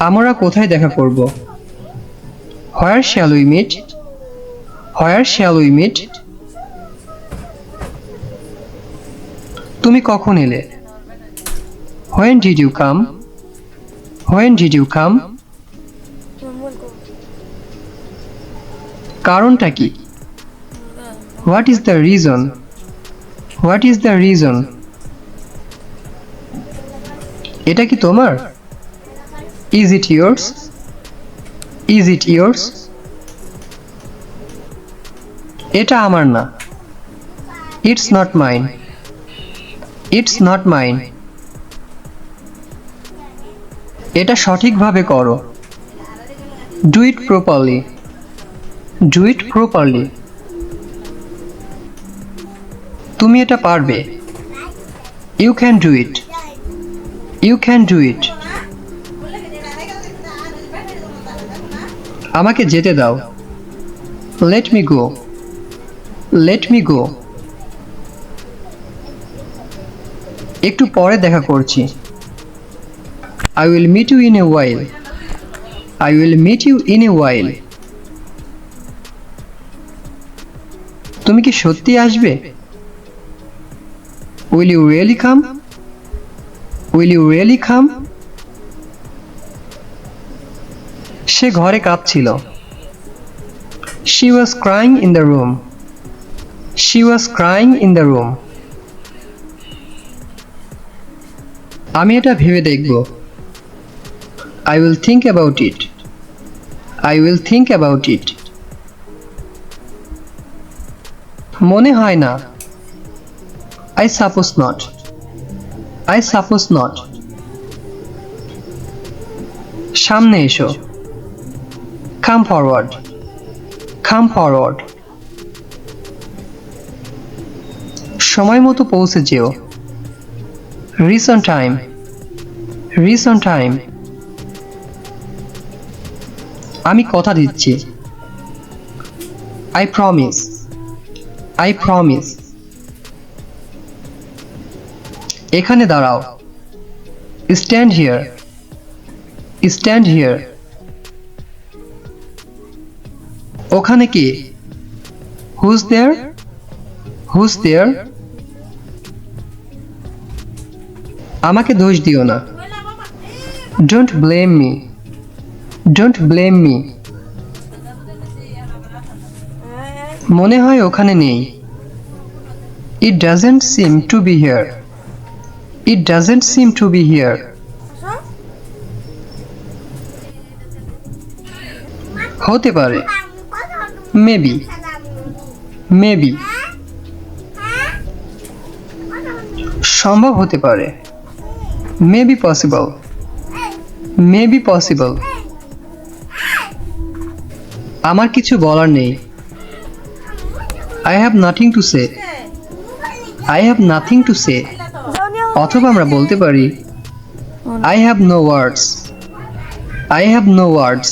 আমরা কোথায় দেখা করব? Where shall we meet? Where shall we meet? তুমি কখন এলে? When did you come? When did you come? কারণটা কি? What is the reason? What is the reason? এটা কি তোমার? Is it yours? Is it yours? এটা আমার না। It's not mine. It's not mine. এটা সঠিকভাবে করো। Do it properly. Do it properly. তুমি এটা পারবে। You can do it. You can do it. আমাকে যেতে দাও। Let me go. Let me go. একটু পরে দেখা করছি। I will meet you in a while. I will meet you in a while. তুমি কি সত্যি আসবে? Will you really come? Will you really come? সে ঘরে কাঁদছিল। She was crying in the room. She was crying in the room. আমি এটা ভেবে দেখব। I will think about it. I will think about it. মনে হয় না। I suppose not. I suppose not. সামনে এসো। Come forward. Come forward. সময় মতো পৌঁছে যেও। Reach on time. Reach on time. আমি কথা দিচ্ছি। I promise. I promise. এখানে দাঁড়াও। Stand here. Stand here. ওখানে কি? Who's there? Who's there? আমাকে দোষ দিও না। Don't blame me. Don't blame me. মনে হয় ওখানে নেই। It doesn't seem to be here. It doesn't seem to be here. হতে পারে। Maybe. Maybe. সম্ভব হতে পারে। Maybe possible. Maybe possible. আমার কিছু বলার নেই। I have nothing to say. I have nothing to say. অথবা আমরা বলতে পারি I have no words. I have no words.